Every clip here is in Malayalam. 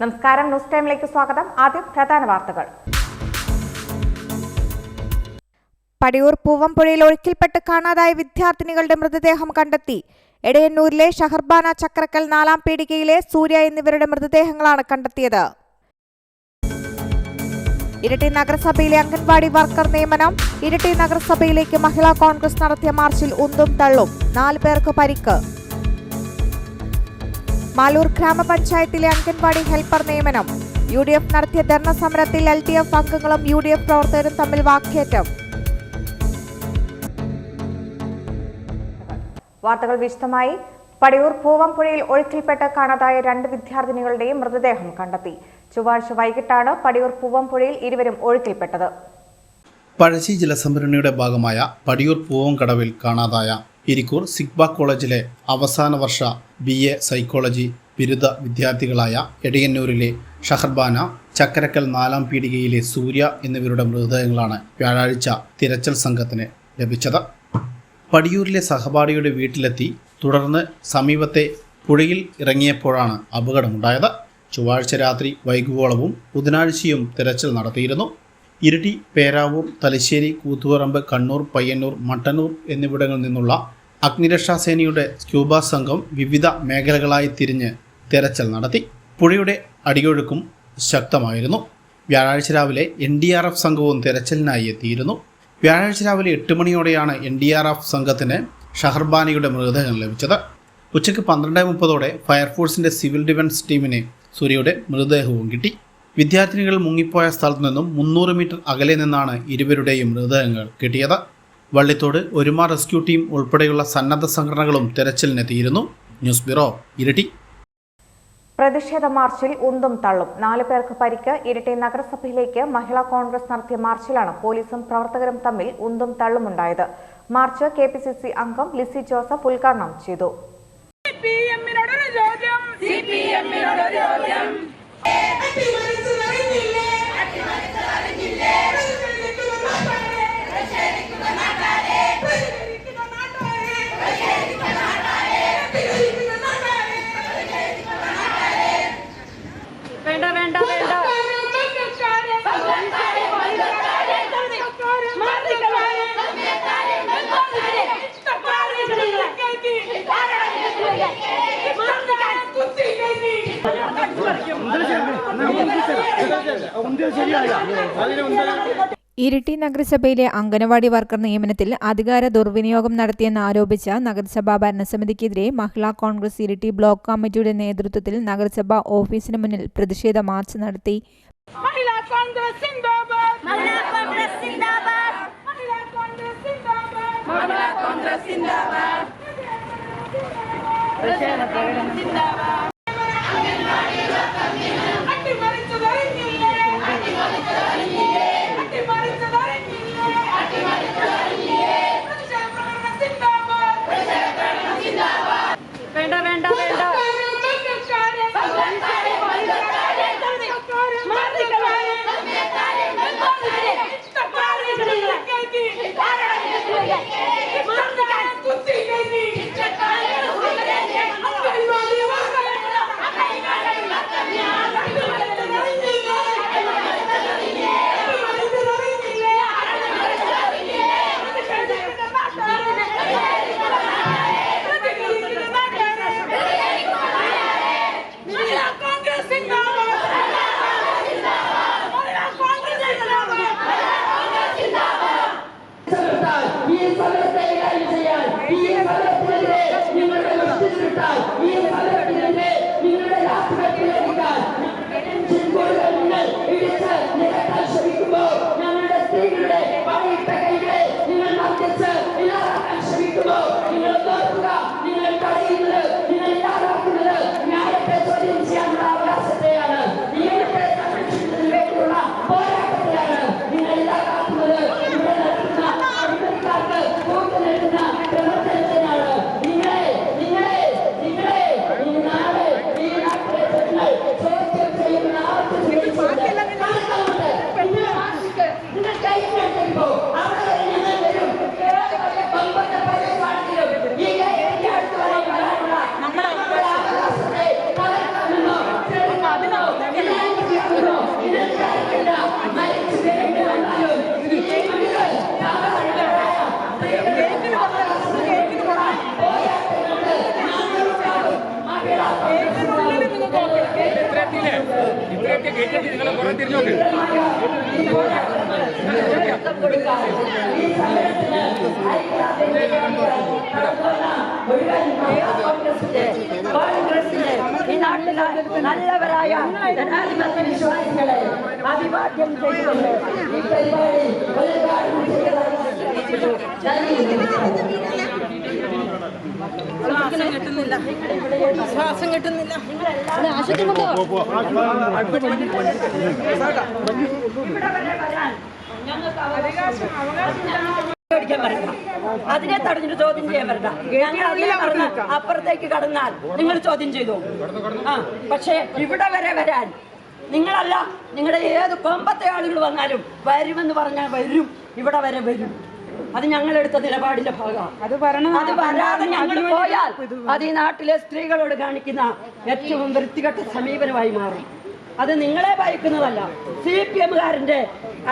നമസ്കാരം, ന്യൂസ് ടൈമിലേക്ക് സ്വാഗതം. ആദ്യം പ്രധാന വാർത്തകൾ. പടിയൂർ പൂവംപുഴയിൽ ഒഴുക്കിൽപ്പെട്ട് കാണാതായ വിദ്യാർത്ഥിനികളുടെ മൃതദേഹം കണ്ടെത്തി. എടയന്നൂരിലെ ഷഹർബാന, ചക്രക്കൽ, 4-ാം പീടികയിലെ സൂര്യ എന്നിവരുടെ മൃതദേഹങ്ങളാണ് കണ്ടെത്തിയത്. ഇരിട്ടി നഗരസഭയിലെ അംഗൻവാടി വർക്കർ നിയമനം. ഇരിട്ടി നഗരസഭയിലേക്ക് മഹിളാ കോൺഗ്രസ് നടത്തിയ മാർച്ചിൽ ഉന്തും തള്ളും, 4 പേർക്ക് പരിക്ക്. മാലൂർ ഗ്രാമപഞ്ചായത്തിലെ അംഗൻവാടി ഹെൽപ്പർ നിയമനം. UDF നടത്തിയ ധർണ സമരത്തിൽ LDF അംഗങ്ങളും UDF പ്രവർത്തകരും തമ്മിൽ വാക്കേറ്റം. വാർത്തകൾ വിശദമായി. പടിയൂർ പൂവംപുഴയിൽ ഒഴുക്കിൽപ്പെട്ട് കാണാതായ 2 വിദ്യാർത്ഥിനികളുടെയും മൃതദേഹം കണ്ടെത്തി. ചൊവ്വാഴ്ച വൈകിട്ടാണ് പടിയൂർ പൂവംപുഴയിൽ ഇരുവരും ഒഴുക്കിൽപ്പെട്ടത്. പഴശ്ശി ജലസംഭരണിയുടെ ഭാഗമായ പടിയൂർ പൂവംകടവിൽ കാണാതായ ഇരിക്കൂർ സിഗ്ബ കോളേജിലെ അവസാന വർഷ BA സൈക്കോളജി ബിരുദ വിദ്യാർത്ഥികളായ എടയന്നൂരിലെ ഷഹർബാന, ചക്കരക്കൽ, 4-ാം പീടികയിലെ സൂര്യ എന്നിവരുടെ മൃതദേഹങ്ങളാണ് വ്യാഴാഴ്ച തിരച്ചിൽ സംഘത്തിന് ലഭിച്ചത്. പടിയൂരിലെ സഹപാഠിയുടെ വീട്ടിലെത്തി തുടർന്ന് സമീപത്തെ പുഴയിൽ ഇറങ്ങിയപ്പോഴാണ് അപകടമുണ്ടായത്. ചൊവ്വാഴ്ച രാത്രി വൈകുവോളവും ബുധനാഴ്ചയും തിരച്ചിൽ നടത്തിയിരുന്നു. ഇരിട്ടി, പേരാവൂർ, തലശ്ശേരി, കൂത്തുപറമ്പ്, കണ്ണൂർ, പയ്യന്നൂർ, മട്ടന്നൂർ എന്നിവിടങ്ങളിൽ നിന്നുള്ള അഗ്നിരക്ഷാസേനയുടെ സ്ക്യൂബ സംഘം വിവിധ മേഖലകളായി തിരിഞ്ഞ് തിരച്ചിൽ നടത്തി. പുഴയുടെ അടിയൊഴുക്കും ശക്തമായിരുന്നു. വ്യാഴാഴ്ച രാവിലെ NDRF സംഘവും തിരച്ചിലിനായി എത്തിയിരുന്നു. വ്യാഴാഴ്ച രാവിലെ 8 മണിയോടെയാണ് NDRF സംഘത്തിന് ഷഹർബാനയുടെ മൃതദേഹം ലഭിച്ചത്. ഉച്ചയ്ക്ക് 12:30 ഫയർഫോഴ്സിന്റെ സിവിൽ ഡിഫൻസ് ടീമിന് സൂര്യയുടെ മൃതദേഹവും കിട്ടി. വിദ്യാർത്ഥിനികൾ മുങ്ങിപ്പോയ സ്ഥലത്തു നിന്നും 300 മീറ്റർ അകലെ നിന്നാണ് ഇരുവരുടെയും മൃതദേഹങ്ങൾ കിട്ടിയത്. വള്ളിത്തോട് ഒരുമ റെസ്ക്യൂ ടീം ഉൾപ്പെടെയുള്ള സന്നദ്ധ സംഘടനകളും തെരച്ചിലിനെത്തിയിരുന്നു. News bureau, Iritty. പ്രതിഷേധ മാർച്ചിൽ ഉന്തും തള്ളും, 4 പേർക്ക് പരിക്ക്. ഇരിട്ടി നഗരസഭയിലേക്ക് മഹിളാ കോൺഗ്രസ് നടത്തിയ മാർച്ചിലാണ് പോലീസും പ്രവർത്തകരും തമ്മിൽ ഉന്തും തള്ളുമുണ്ടായത്. മാർച്ച് KPCC അംഗം ലിസി ജോസഫ് ഉദ്ഘാടനം ചെയ്തു. ഇരിട്ടി നഗരസഭയിലെ അംഗനവാടി വർക്കർ നിയമനത്തിൽ അധികാര ദുർവിനിയോഗം നടത്തിയെന്ന് ആരോപിച്ച നഗരസഭാ ഭരണസമിതിക്കെതിരെ മഹിളാ കോൺഗ്രസ് ഇരിട്ടി ബ്ലോക്ക് കമ്മിറ്റിയുടെ നേതൃത്വത്തിൽ നഗരസഭാ ഓഫീസിന് മുന്നിൽ പ്രതിഷേധ മാർച്ച് നടത്തി. കൊടുക്കാൻ ഈ സമരത്തിന് കോൺഗ്രസിന്റെ ഈ നാട്ടിലെ നല്ലവരായ ജനാധിപത്യ വിശ്വാസികളെ അഭിവാദ്യം ചെയ്തുകൊണ്ട് ഈ പരിപാടി ശ്വാസം കിട്ടുന്നില്ല. അതിനെ തടഞ്ഞിട്ട് ചോദ്യം ചെയ്യാൻ വരണ്ട. ഞങ്ങൾ അതിനെ പറഞ്ഞ് അപ്പുറത്തേക്ക് കടന്നാൽ നിങ്ങൾ ചോദ്യം ചെയ്തു. പക്ഷേ ഇവിടെ വരെ വരാൻ നിങ്ങളല്ല, നിങ്ങളുടെ ഏത് കൊമ്പത്തെ ആളുകൾ വന്നാലും വരുമെന്ന് പറഞ്ഞാൽ വരും, ഇവിടെ വരെ വരും. അത് ഞങ്ങളെടുത്ത നിലപാടിന്റെ ഭാഗമാണ്. അത് വരാതെ ഞങ്ങൾ പോയാൽ അത് ഈ നാട്ടിലെ സ്ത്രീകളോട് കാണിക്കുന്ന ഏറ്റവും വൃത്തികെട്ട സമീപനമായി മാറും. അത് നിങ്ങളെ ഭയക്കുന്നതല്ല, CPM-കാരന്റെ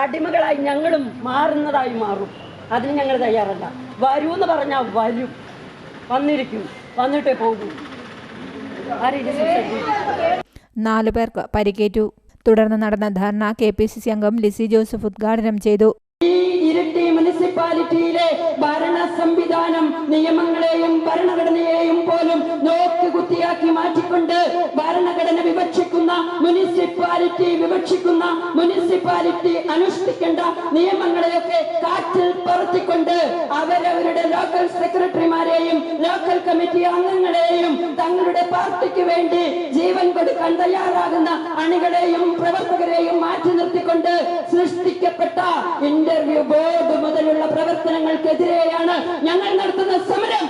അടിമകളായി ഞങ്ങളും മാറുന്നതായി മാറും. അതിന് ഞങ്ങൾ തയ്യാറല്ല. വരൂ എന്ന് പറഞ്ഞാൽ വരും, വന്നിരിക്കും, വന്നിട്ടേ പോകും. ആ രീതി 4 പേർക്ക് പരിക്കേറ്റു. തുടർന്ന് നടന്ന ധർണ KPCC അംഗം ലിസി ജോസഫ് ഉദ്ഘാടനം ചെയ്തു. ഈ ഇരിട്ടി മുനിസിപ്പാലിറ്റിയിലെ ഭരണ സംവിധാനം നിയമങ്ങളെയും ഭരണഘടനയെയും പോലും നോക്കുകുത്തിയാക്കി മാറ്റിക്കൊണ്ട് ഭരണഘടന വിവക്ഷിക്കുന്ന മുനിസിപ്പാലിറ്റി അനുഷ്ഠിക്കേണ്ട നിയമങ്ങളെയൊക്കെ കാറ്റിൽ പറത്തിക്കൊണ്ട് അവരവരുടെ ലോക്കൽ സെക്രട്ടറിമാരെയും ലോക്കൽ കമ്മിറ്റി അംഗങ്ങളെയും തങ്ങളുടെ പാർട്ടിക്ക് വേണ്ടി ജീവൻ കൊടുക്കാൻ തയ്യാറാകുന്ന അണികളെയും പ്രവർത്തകരെയും മാറ്റി നിർത്തിക്കൊണ്ട് സൃഷ്ടിക്കപ്പെട്ട ഇന്റർവ്യൂ ബോർഡ് മുതലുള്ള പ്രവർത്തനങ്ങൾക്കെതിരെയാണ് ഞങ്ങൾ നടത്തുന്ന സമരം.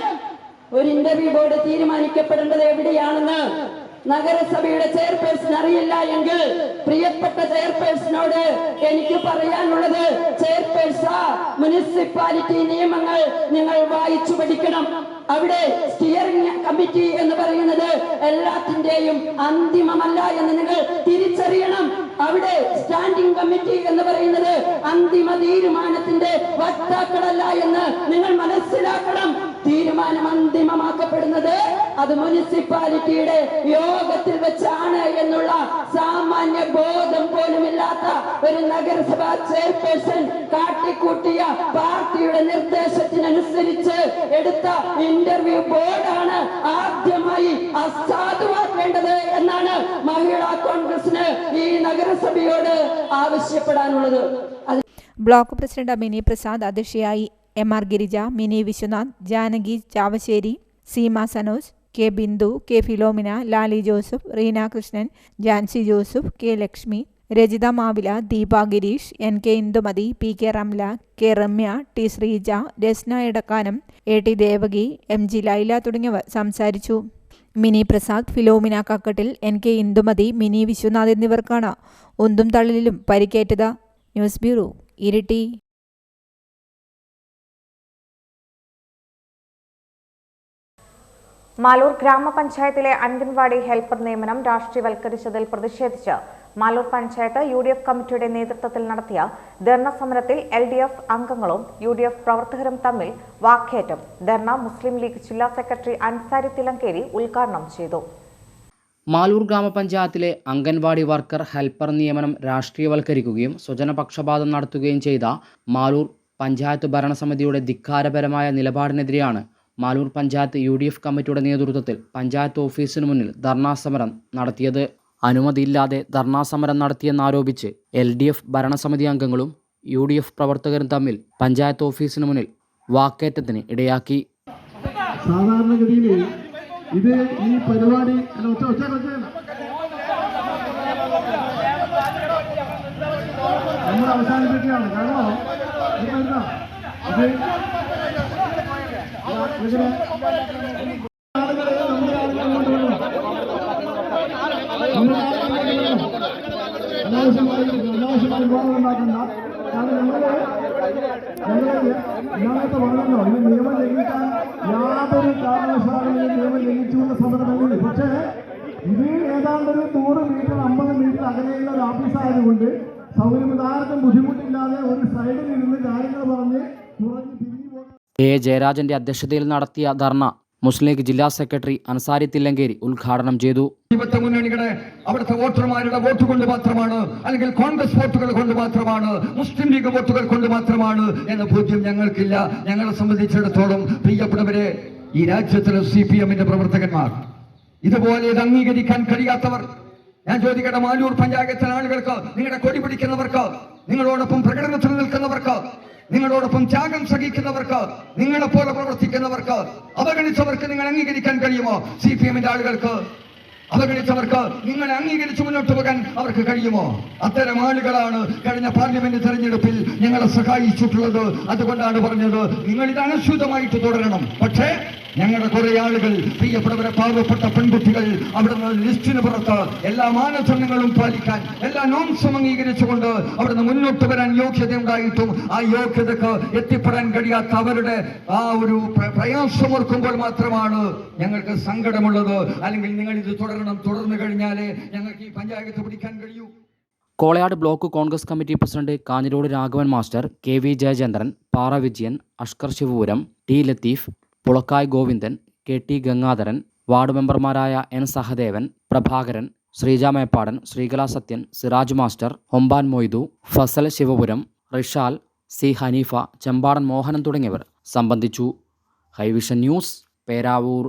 ഒരു ഇന്റർവ്യൂ ബോർഡ് തീരുമാനിക്കപ്പെടേണ്ടത് എവിടെയാണെന്ന് നഗരസഭയുടെ ചെയർപേഴ്സൺ അറിയില്ല എങ്കിൽ പ്രിയപ്പെട്ട ചെയർപേഴ്സണോട് എനിക്ക് പറയാനുള്ളത്, ചെയർപേഴ്സൺ മുനിസിപ്പാലിറ്റി നിയമങ്ങൾ നിങ്ങൾ വായിച്ചു പഠിക്കണം. അവിടെ സ്റ്റിയറിംഗ് കമ്മിറ്റി എന്ന് പറയുന്നത് എല്ലാത്തിന്റെയും അന്തിമമല്ല എന്ന് നിങ്ങൾ തിരിച്ചറിയണം. അവിടെ സ്റ്റാൻഡിംഗ് കമ്മിറ്റി എന്ന് പറയുന്നത് അന്തിമ തീരുമാനത്തിന്റെ വക്താക്കളല്ല എന്ന് നിങ്ങൾ മനസ്സിലാക്കണം. തീരുമാനം അന്തിമമാക്കപ്പെടുന്നത് അത് മുനിസിപ്പാലിറ്റിയുടെ യോഗത്തിൽ വെച്ചാണ് എന്നുള്ള സാമാന്യ ബോധം പോലുമില്ലാത്ത ഒരു നഗരസഭാ ചെയർപേഴ്സൺ കാട്ടിക്കൂട്ടിയ പാർട്ടിയുടെ നിർദ്ദേശത്തിനനുസരിച്ച് എടുത്ത ഇന്റർവ്യൂ ബോർഡാണ് ആദ്യമായി അസാധുവാക്കേണ്ടത് എന്നാണ് മഹിളാ കോൺഗ്രസിന് ഈ നഗരസഭയോട് ആവശ്യപ്പെടാനുള്ളത്. ബ്ലോക്ക് പ്രസിഡന്റ് മിനി പ്രസാദ് അധ്യക്ഷയായി. MR Girija, Mini Vishwanath, Janaki Chavasseri, Seema Sanoj, K Bindu, K Philomina, Lali Joseph, Reena Krishnan, Jancy Joseph, K Lakshmi, Rajitha Mavila, Deepa Girish, NK Indumathi, PK Ramla, K Ramya, T Sreeja, Rasna Edakkanam, AT Devaki, MG Laila തുടങ്ങിയവർ സംസാരിച്ചു. മിനി പ്രസാദ്, ഫിലോമിന കക്കട്ടിൽ, NK ഇന്ദുമതി, മിനി വിശ്വനാഥ് എന്നിവർക്കാണ് ഉന്തും തള്ളിലും പരിക്കേറ്റത്. News bureau, Iritty. മാലൂർ ഗ്രാമപഞ്ചായത്തിലെ അംഗൻവാടി ഹെൽപ്പർ നിയമനം രാഷ്ട്രീയവൽക്കരിച്ചതിൽ പ്രതിഷേധിച്ച് മാലൂർ പഞ്ചായത്ത് UDF കമ്മിറ്റിയുടെ നേതൃത്വത്തിൽ നടത്തിയ ധർണ സമരത്തിൽ LDF അംഗങ്ങളും UDF പ്രവർത്തകരും തമ്മിൽ വാക്കേറ്റം. ധർണ മുസ്ലിം ലീഗ് ജില്ലാ സെക്രട്ടറി അൻസാരി തിലങ്കേരി ഉദ്ഘാടനം ചെയ്തു. മാലൂർ ഗ്രാമപഞ്ചായത്തിലെ അംഗൻവാടി വർക്കർ ഹെൽപ്പർ നിയമനം രാഷ്ട്രീയവൽക്കരിക്കുകയും സ്വജനപക്ഷപാതം നടത്തുകയും ചെയ്ത മാലൂർ പഞ്ചായത്ത് ഭരണസമിതിയുടെ ധിക്കാരപരമായ നിലപാടിനെതിരെയാണ് മാലൂർ പഞ്ചായത്ത് UDF കമ്മിറ്റിയുടെ നേതൃത്വത്തിൽ പഞ്ചായത്ത് ഓഫീസിനു മുന്നിൽ ധർണാ സമരം നടത്തിയത്. അനുമതിയില്ലാതെ ധർണാ സമരം നടത്തിയെന്നാരോപിച്ച് LDF ഭരണസമിതി അംഗങ്ങളും UDF പ്രവർത്തകരും തമ്മിൽ പഞ്ചായത്ത് ഓഫീസിനു മുന്നിൽ വാക്കേറ്റത്തിന് ഇടയാക്കി. സാധാരണഗതിയിൽ ഇത് ഈ പരിപാടി നമ്മൾ അവസാനിപ്പിക്കുകയാണ്. കാരണം അനാവശ്യമായി ഉണ്ടാക്കണ്ട. കാരണം ഞങ്ങളൊക്കെ പറഞ്ഞല്ലോ, ഇത് നിയമം ലംഘിക്കാൻ യാതൊരു കാരണവശാലും നിയമം ലംഘിച്ചുകൊണ്ട് സമരമല്ലേ. പക്ഷേ ഇത് ഏതാണ്ടൊരു 100 മീറ്റർ 50 മീറ്റർ അകലെയുള്ള ഒരു ഓഫീസായതുകൊണ്ട് സൗകര്യമുണ്ടാർക്കും ബുദ്ധിമുട്ടില്ലാതെ ഒരു സൈഡിൽ ഇരുന്ന് കാര്യങ്ങൾ പറഞ്ഞ് കുറഞ്ഞ് പിരിഞ്ഞു പോകാൻ A. ജയരാജന്റെ അധ്യക്ഷതയിൽ നടത്തിയ ധർണ മുസ്ലിം ലീഗ് ജില്ലാ സെക്രട്ടറി അൻസാരി തില്ലങ്കേരി ഉദ്ഘാടനം ചെയ്തു. മുന്നണികളെ അവിടുത്തെ വോട്ടർമാരുടെ വോട്ട് കൊണ്ട് മാത്രമാണ്, അല്ലെങ്കിൽ കോൺഗ്രസ് വോട്ടുകൾ കൊണ്ട് മാത്രമാണ്, മുസ്ലിം ലീഗ് വോട്ടുകൾ കൊണ്ട് മാത്രമാണ് എന്ന ബോധ്യം ഞങ്ങൾക്കില്ല. ഞങ്ങളെ സംബന്ധിച്ചിടത്തോളം പ്രിയപ്പെട്ടവരെ, ഈ രാജ്യത്തിലെ CPM-ന്റെ പ്രവർത്തകന്മാർ, ഇതുപോലെ ഇത് അംഗീകരിക്കാൻ കഴിയാത്തവർ, ഞാൻ ചോദിക്കട്ടെ, മാലൂർ പഞ്ചായത്തിലെ ആളുകൾക്ക്, നിങ്ങളുടെ കൊടി പിടിക്കുന്നവർക്ക്, നിങ്ങളോടൊപ്പം പ്രകടനത്തിൽ നിൽക്കുന്നവർക്ക്, നിങ്ങളോടൊപ്പം ത്യാഗം സഹിക്കുന്നവർക്ക്, നിങ്ങളെപ്പോലെ പ്രവർത്തിക്കുന്നവർക്ക്, അവഗണിച്ചവർക്ക് നിങ്ങൾ അംഗീകരിക്കാൻ കഴിയുമോ? CPM-ന്റെ ആളുകൾക്ക് അവഗണിച്ചവർക്ക് നിങ്ങളെ അംഗീകരിച്ച് മുന്നോട്ട് പോകാൻ അവർക്ക് കഴിയുമോ? അത്തരം ആളുകളാണ് കഴിഞ്ഞ പാർലമെന്റ് തെരഞ്ഞെടുപ്പിൽ ഞങ്ങളെ സഹായിച്ചിട്ടുള്ളത്. അതുകൊണ്ടാണ് പറഞ്ഞത്, നിങ്ങൾ ഇത് അനുസൃതമായിട്ട് തുടരണം. പക്ഷേ ഞങ്ങളുടെ കുറെ ആളുകൾ, പ്രിയപ്പെട്ടവരെ, പാവപ്പെട്ട പെൺകുട്ടികൾ, അവിടുന്ന് ലിസ്റ്റിന് പുറത്ത് എല്ലാ മാനദണ്ഡങ്ങളും പാലിക്കാൻ, എല്ലാ നോംസും അംഗീകരിച്ചുകൊണ്ട് അവിടുന്ന് മുന്നോട്ട് വരാൻ യോഗ്യത ഉണ്ടായിട്ടും ആ യോഗ്യതക്ക് എത്തിപ്പെടാൻ കഴിയാത്ത അവരുടെ ആ ഒരു പ്രയാസം ഓർക്കുമ്പോൾ മാത്രമാണ് ഞങ്ങൾക്ക് സങ്കടമുള്ളത്. അല്ലെങ്കിൽ നിങ്ങൾ ഇത് തുടർന്നു കഴിഞ്ഞാലേ ഞങ്ങൾക്ക് ഈ പഞ്ചായത്ത് പിടിക്കാൻ കഴിയൂ. Kolayad block Congress committee president Kanhirode Raghavan master, KV Jayachandran, Para Vijayan, Ashkar Sivapuram, T Latheef, Pulakkai Govindan, KT Gangadharan, ward മെമ്പർമാരായ N Sahadevan, Prabhakaran, Sreeja Meppadan, Sreekala Sathyan, Siraj master, Homban Moidu, Fasal Sivapuram, Rishal, C Haneefa, Chempadan Mohanan തുടങ്ങിയവർ സംബന്ധിച്ചു. ഹൈവിഷൻ ന്യൂസ്, പേരാവൂർ.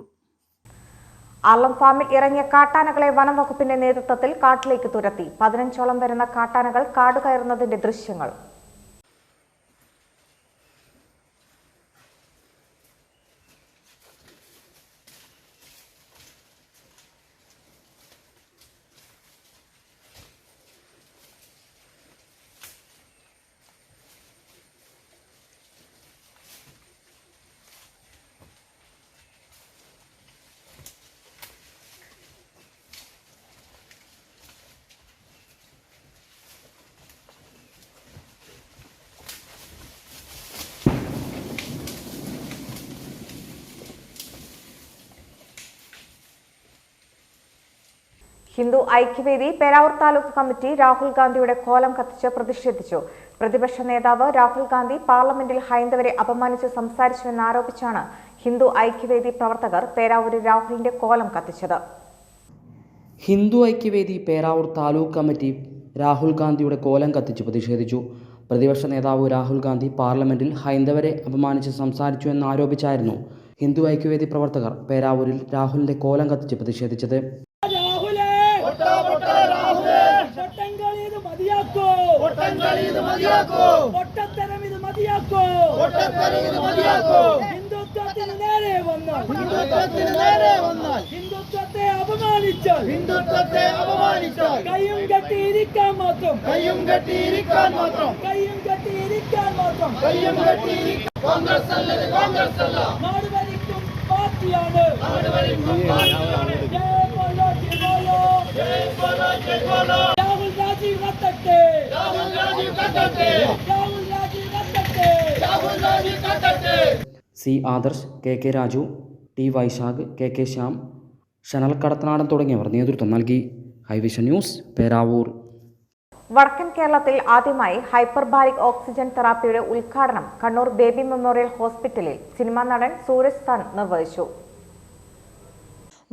അള്ളം ഫാമിൽ ഇറങ്ങിയ കാട്ടാനകളെ വനംവകുപ്പിന്റെ നേതൃത്വത്തിൽ കാട്ടിലേക്ക് തുരത്തി. 15ഓളം വരുന്ന കാട്ടാനകൾ കാട് കയറുന്നതിന്റെ ദൃശ്യങ്ങൾ. ഹിന്ദു ഐക്യവേദി പേരാവൂർ താലൂക്ക് കമ്മിറ്റി രാഹുൽ ഗാന്ധിയുടെ കോലം കത്തിച്ച് പ്രതിഷേധിച്ചു. പ്രതിപക്ഷ നേതാവ് രാഹുൽ ഗാന്ധി പാർലമെന്റിൽ ഹൈന്ദവരെ അപമാനിച്ച് സംസാരിച്ചുവെന്നാരോപിച്ചാണ് ഹിന്ദു ഐക്യവേദി പ്രവർത്തകർ പേരാവൂരിൽ രാഹുലിന്റെ കോലം കത്തിച്ചത്. ഹിന്ദു ഐക്യവേദി പേരാവൂർ താലൂക്ക് കമ്മിറ്റി രാഹുൽ ഗാന്ധിയുടെ കോലം കത്തിച്ച് പ്രതിഷേധിച്ചു. പ്രതിപക്ഷ നേതാവ് രാഹുൽ ഗാന്ധി പാർലമെന്റിൽ ഹൈന്ദവരെ അപമാനിച്ച് സംസാരിച്ചുവെന്നാരോപിച്ചായിരുന്നു ഹിന്ദു ഐക്യവേദി പ്രവർത്തകർ പേരാവൂരിൽ രാഹുലിന്റെ കോലം കത്തിച്ച് പ്രതിഷേധിച്ചത്. ഹിന്ദുത്വത്തെ അപമാനിച്ചാൽ കയ്യും കെട്ടിയിരിക്കാൻ മാത്രം കോൺഗ്രസ് അല്ല നാട് ഭരിക്കും പാർട്ടിയാണ്. Rahul Rajeev കത്തട്ടെ. C Adarsh, KK Raju, T Vaishakh, KK Shyam, ഷനൽ Kadathanadan തുടങ്ങിയവർ നേതൃത്വം നൽകി. ഹൈവിഷൻ ന്യൂസ്, പേരാവൂർ. വടക്കൻ കേരളത്തിൽ ആദ്യമായി ഹൈപ്പർബാരിക് ഓക്സിജൻ തെറാപ്പിയുടെ ഉദ്ഘാടനം കണ്ണൂർ ബേബി മെമ്മോറിയൽ ഹോസ്പിറ്റലിൽ സിനിമാ നടൻ സൂരജ് സൺ നിർവഹിച്ചു.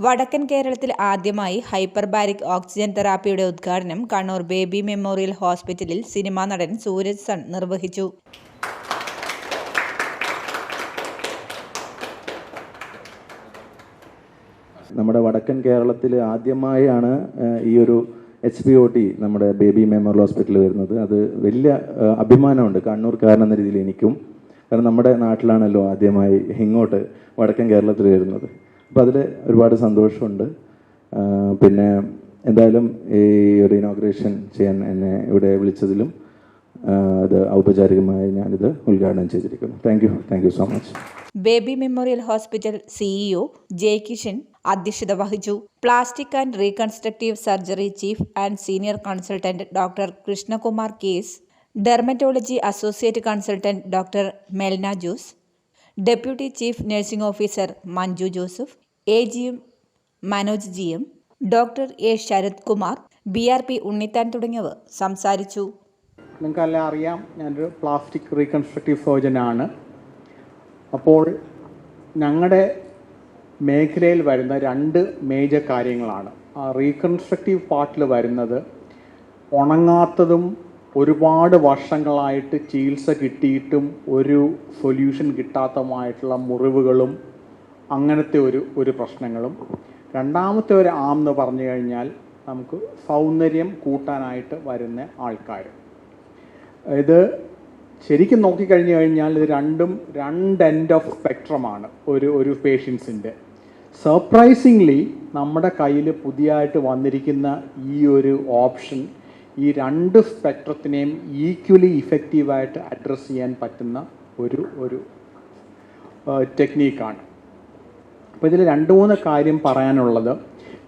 വടക്കൻ കേരളത്തിൽ ആദ്യമായി ഹൈപ്പർബാരിക് ഓക്സിജൻ തെറാപ്പിയുടെ ഉദ്ഘാടനം കണ്ണൂർ ബേബി മെമ്മോറിയൽ ഹോസ്പിറ്റലിൽ സിനിമാ നടൻ സൂരജ് സൺ നിർവഹിച്ചു. നമ്മുടെ വടക്കൻ കേരളത്തിൽ ആദ്യമായാണ് ഈ ഒരു HPOT നമ്മുടെ ബേബി മെമ്മോറിയൽ ഹോസ്പിറ്റലിൽ വരുന്നത്. അത് വലിയ അഭിമാനമുണ്ട് കണ്ണൂർക്കാരൻ എന്ന രീതിയിൽ എനിക്കും. കാരണം നമ്മുടെ നാട്ടിലാണല്ലോ ആദ്യമായി ഇങ്ങോട്ട് വടക്കൻ കേരളത്തിൽ വരുന്നത്. അപ്പോൾ അതിൽ ഒരുപാട് സന്തോഷമുണ്ട്. പിന്നെ എന്തായാലും ഈ ഒരു ഇനോഗ്രേഷൻ ചെയ്യാൻ എന്നെ ഇവിടെ വിളിച്ചതിലും അത് ഔപചാരികമായി ഞാനിത് ഉദ്ഘാടനം ചെയ്തിരിക്കുന്നു. Thank you so much. Baby Memorial Hospital CEO J. Kishan അധ്യക്ഷത വഹിച്ചു. Plastic and reconstructive surgery chief and senior consultant doctor Krishnakumar KS, dermatology associate consultant doctor Melna Jose, deputy chief nursing officer Manju Joseph, AGM Manoj GM, doctor A. Sarath Kumar, BRP Unnithan തുടങ്ങിയവർ സംസാരിച്ചു. നിങ്ങൾക്കെല്ലാം അറിയാം, ഞാനൊരു പ്ലാസ്റ്റിക് റീകൺസ്ട്രക്റ്റീവ് സർജനാണ്. അപ്പോൾ ഞങ്ങളുടെ മേഖലയിൽ വരുന്ന 2 മേജർ കാര്യങ്ങളാണ്. റീകൺസ്ട്രക്റ്റീവ് പാർട്ടിൽ വരുന്നത് ഉണങ്ങാത്തതും ഒരുപാട് വർഷങ്ങളായിട്ട് ചികിത്സ കിട്ടിയിട്ടും ഒരു സൊല്യൂഷൻ കിട്ടാത്തതുമായിട്ടുള്ള മുറിവുകളും അങ്ങനത്തെ ഒരു പ്രശ്നങ്ങളും. രണ്ടാമത്തെ ഒരു ആം എന്ന് പറഞ്ഞു കഴിഞ്ഞാൽ നമുക്ക് സൗന്ദര്യം കൂട്ടാനായിട്ട് വരുന്ന ആൾക്കാർ. ഇത് ശരിക്കും നോക്കിക്കഴിഞ്ഞു കഴിഞ്ഞാൽ ഇത് രണ്ടും 2 എൻഡ് ഓഫ് സ്പെക്ട്രമാണ് ഒരു പേഷ്യൻസിൻ്റെ. സർപ്രൈസിംഗ്ലി നമ്മുടെ കയ്യിൽ പുതിയതായിട്ട് വന്നിരിക്കുന്ന ഈ ഒരു ഓപ്ഷൻ ഈ 2 സ്പെക്ട്രത്തിനെയും ഈക്വലി ഇഫക്റ്റീവായിട്ട് അഡ്രസ്സ് ചെയ്യാൻ പറ്റുന്ന ഒരു ടെക്നീക്കാണ്. അപ്പോൾ ഇതിൽ 2-3 കാര്യം പറയാനുള്ളത്.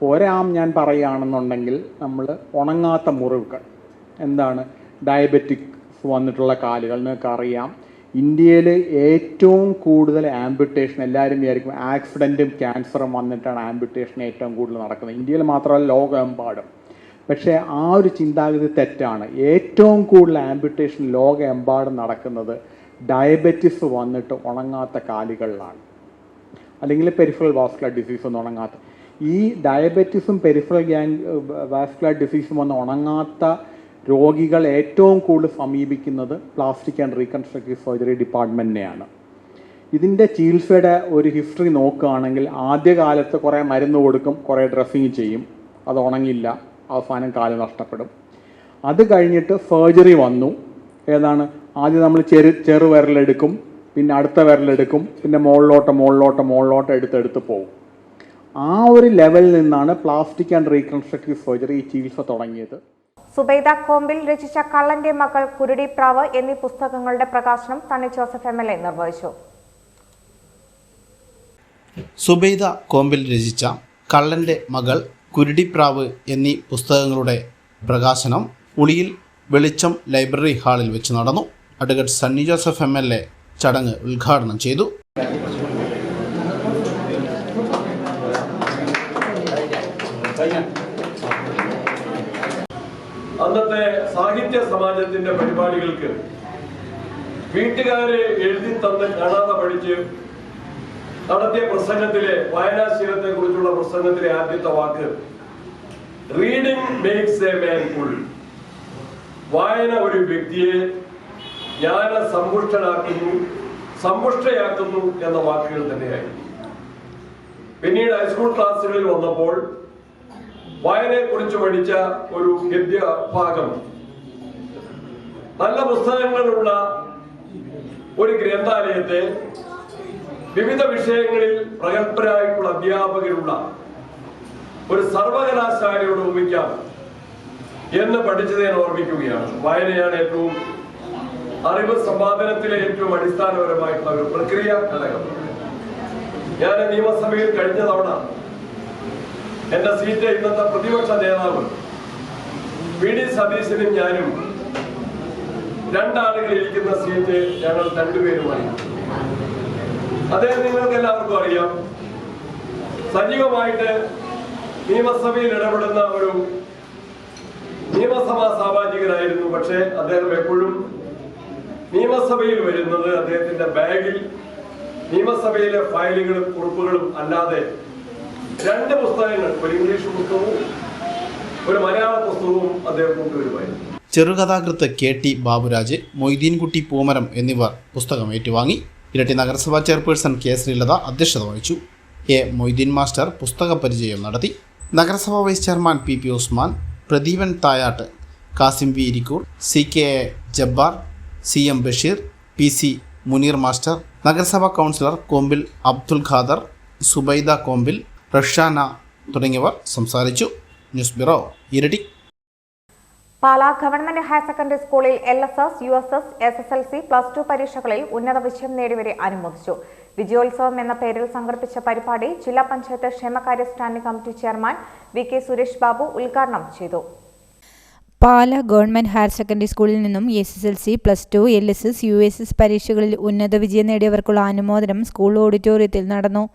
ഒരാം ഞാൻ പറയുകയാണെന്നുണ്ടെങ്കിൽ നമ്മൾ ഉണങ്ങാത്ത മുറിവുകൾ എന്താണ്, ഡയബറ്റിക് വന്നിട്ടുള്ള കാലുകൾ. നിങ്ങൾക്കറിയാം ഇന്ത്യയിൽ ഏറ്റവും കൂടുതൽ ആംബുട്ടേഷൻ, എല്ലാവരും വിചാരിക്കും ആക്സിഡൻറ്റും ക്യാൻസറും വന്നിട്ടാണ് ആംബുട്ടേഷൻ ഏറ്റവും കൂടുതൽ നടക്കുന്നത്, ഇന്ത്യയിൽ മാത്രമല്ല ലോകമെമ്പാടും. പക്ഷേ ആ ഒരു ചിന്താഗതി തെറ്റാണ്. ഏറ്റവും കൂടുതൽ ആംബുട്ടേഷൻ ലോകമെമ്പാടും നടക്കുന്നത് ഡയബറ്റിസ് വന്നിട്ട് ഉണങ്ങാത്ത കാലുകളിലാണ്, അല്ലെങ്കിൽ പെരിഫറൽ വാസ്കുലർ ഡിസീസ് ഒന്നും ഉണങ്ങാത്ത. ഈ ഡയബറ്റിസും പെരിഫറൽ വാസ്കുലർ ഡിസീസും വന്ന് ഉണങ്ങാത്ത രോഗികൾ ഏറ്റവും കൂടുതൽ സമീപിക്കുന്നത് പ്ലാസ്റ്റിക് ആൻഡ് റീകൺസ്ട്രക്റ്റീവ് സർജറി ഡിപ്പാർട്ട്മെൻറ്റിനെയാണ്. ഇതിൻ്റെ ചികിത്സയുടെ ഒരു ഹിസ്റ്ററി നോക്കുകയാണെങ്കിൽ ആദ്യകാലത്ത് കുറേ മരുന്ന് കൊടുക്കും, കുറേ ഡ്രസ്സിങ് ചെയ്യും, അത് ഉണങ്ങില്ല, അവസാനം കാല് നഷ്ടപ്പെടും. അത് കഴിഞ്ഞിട്ട് സർജറി വന്നു. ഏതാണ്, ആദ്യം നമ്മൾ ചെറുവിരലെടുക്കും, പിന്നെ അടുത്ത വിരലെടുക്കും, പിന്നെ മുകളിലോട്ട് എടുത്തെടുത്ത് പോകും. ആ ഒരു ലെവലിൽ നിന്നാണ് പ്ലാസ്റ്റിക് ആൻഡ് റീകൺസ്ട്രക്റ്റീവ് സർജറി ഈ ചികിത്സ തുടങ്ങിയത്. സുബൈദ കോമ്പിൽ രചിച്ച കള്ളന്റെ മകൾ, കുരുടിപ്രാവ് എന്നീ പുസ്തകങ്ങളുടെ പ്രകാശനം സണ്ണി ജോസഫ് MLA നിർവഹിച്ചു. സുബൈദ കോമ്പിൽ രചിച്ച കള്ളന്റെ മകൾ, കുരുടിപ്രാവ് എന്നീ പുസ്തകങ്ങളുടെ പ്രകാശനം ഉളിയിൽ വെളിച്ചം ലൈബ്രറി ഹാളിൽ വെച്ച് നടന്നു. അഡ്വക്കേറ്റ് സണ്ണി ജോസഫ് MLA ചടങ്ങ് ഉദ്ഘാടനം ചെയ്തു. അന്നത്തെ സാഹിത്യ സമാജത്തിന്റെ പരിപാടികൾക്ക് വീട്ടുകാരെ എഴുതി തന്ന് കാണാതെ പഠിച്ച് നടത്തിയ പ്രസംഗത്തിലെ വായനാശീലത്തെ കുറിച്ചുള്ള പ്രസംഗത്തിലെ ആദ്യത്തെ വാക്ക് reading makes a man full. വായന ഒരു വ്യക്തിയെ ജ്ഞാന സമ്പുഷ്ടയാക്കുന്നു എന്ന വാക്കുകൾ തന്നെയായി. പിന്നീട് ഹൈസ്കൂൾ ക്ലാസ്സുകളിൽ വന്നപ്പോൾ വായനയെ കുറിച്ച് പഠിച്ച ഒരു ഗദ്യ ഭാഗം, നല്ല പുസ്തകങ്ങളുള്ള ഒരു ഗ്രന്ഥാലയത്തെ വിവിധ വിഷയങ്ങളിൽ പ്രഗത്ഭരായിട്ടുള്ള അധ്യാപകരുള്ള ഒരു സർവകലാശാലയോട് ഉപമിക്കാം എന്ന് പഠിച്ചത് ഞാൻ ഓർമ്മിക്കുകയാണ്. വായനയാണ് ഏറ്റവും അറിവ് സമ്പാദനത്തിലെ ഏറ്റവും അടിസ്ഥാനപരമായിട്ടുള്ള ഒരു പ്രക്രിയ ഘടകം. ഞാൻ നിയമസഭയിൽ കഴിഞ്ഞ തവണ എന്റെ സീറ്റ് ഇന്നത്തെ പ്രതിപക്ഷ നേതാവ് VD സതീശനും ഞാനും 2 ആളുകൾ ഇരിക്കുന്ന സീറ്റ് ഞങ്ങൾ 2 പേരുമായി. അദ്ദേഹം നിങ്ങൾക്ക് എല്ലാവർക്കും അറിയാം, സജീവമായിട്ട് നിയമസഭയിൽ ഇടപെടുന്ന ഒരു നിയമസഭാ സാമാജികനായിരുന്നു. പക്ഷേ അദ്ദേഹം എപ്പോഴും നിയമസഭയിൽ വരുന്നത് അദ്ദേഹത്തിന്റെ ബാഗിൽ നിയമസഭയിലെ ഫയലുകളും കുറിപ്പുകളും അല്ലാതെ 2 പുസ്തകങ്ങൾ, ഒരു ഇംഗ്ലീഷ് പുസ്തകവും ഒരു മലയാള പുസ്തകവും അദ്ദേഹം കൊണ്ടുവരുമായിരുന്നു. ചെറുകഥാകൃത്ത് KT ബാബുരാജ്, മൊയ്തീൻകുട്ടി പൂമരം എന്നിവർ പുസ്തകം ഏറ്റുവാങ്ങി. ഇരട്ടി നഗരസഭാ ചെയർപേഴ്സൺ K ശ്രീലത അധ്യക്ഷത വഹിച്ചു. A മൊയ്തീൻ മാസ്റ്റർ പുസ്തക പരിചയം നടത്തി. നഗരസഭാ vice chairman PP Usman, Pradeepan Thayat, Kasim V Irikkur, CK Jabbar, CM Basheer, PC Muneer master, നഗരസഭാ കൗൺസിലർ കോമ്പിൽ അബ്ദുൽ ഖാദർ, സുബൈദ കോമ്പിൽ, റഷാന തുടങ്ങിയവർ സംസാരിച്ചു. News bureau, Iritty. Pala government higher secondary സ്കൂളിൽ LSS, USS, SSLC, +2 പരീക്ഷകളിൽ ഉന്നത വിജയം നേടിയവരെ അനുമോദിച്ചു. വിജയോത്സവം എന്ന പേരിൽ സംഘടിപ്പിച്ച പരിപാടി ജില്ലാ പഞ്ചായത്ത് ക്ഷേമകാര്യ standing committee chairman VK Suresh Babu ഉദ്ഘാടനം ചെയ്തു. പാലാ ഗവൺമെന്റ് ഹയർ സെക്കൻഡറി സ്കൂളിൽ നിന്നും SSLC, +2, LSS, USS പരീക്ഷകളിൽ ഉന്നത വിജയം നേടിയവർക്കുള്ള അനുമോദനം സ്കൂൾ ഓഡിറ്റോറിയത്തിൽ നടന്നു.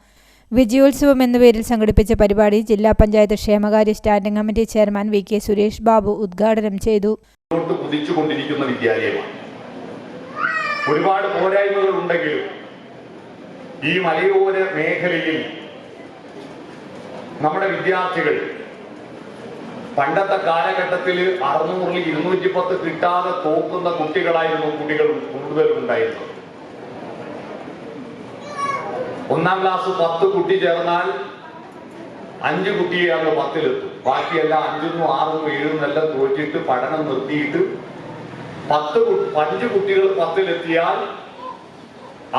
വിജയോത്സവം എന്ന പേരിൽ സംഘടിപ്പിച്ച പരിപാടി ജില്ലാ പഞ്ചായത്ത് ക്ഷേമകാര്യ standing committee chairman VK Suresh Babu ഉദ്ഘാടനം ചെയ്തു. കുതിച്ചുകൊണ്ടിരിക്കുന്ന വിദ്യാലയമാണ്. ഒരുപാട് പോരായ്മകൾ ഉണ്ടെങ്കിലും ഈ മലയോര മേഖലയിൽ നമ്മുടെ വിദ്യാർത്ഥികൾ പണ്ടത്തെ കാലഘട്ടത്തിൽ 600-ൽ 210 കിട്ടാതെ തോക്കുന്ന കുട്ടികളായിരുന്നു കൂടുതലും ഉണ്ടായിരുന്നത്. 1-ാം ക്ലാസ് 10 കുട്ടി ചേർന്നാൽ 5 കുട്ടിയെ അന്ന് 10-ലെത്തും. ബാക്കിയെല്ലാം 5-നും 6-നും 7-നും എല്ലാം തോറ്റിട്ട് പഠനം നിർത്തിയിട്ട് 5 കുട്ടികൾ 10-ലെത്തിയാൽ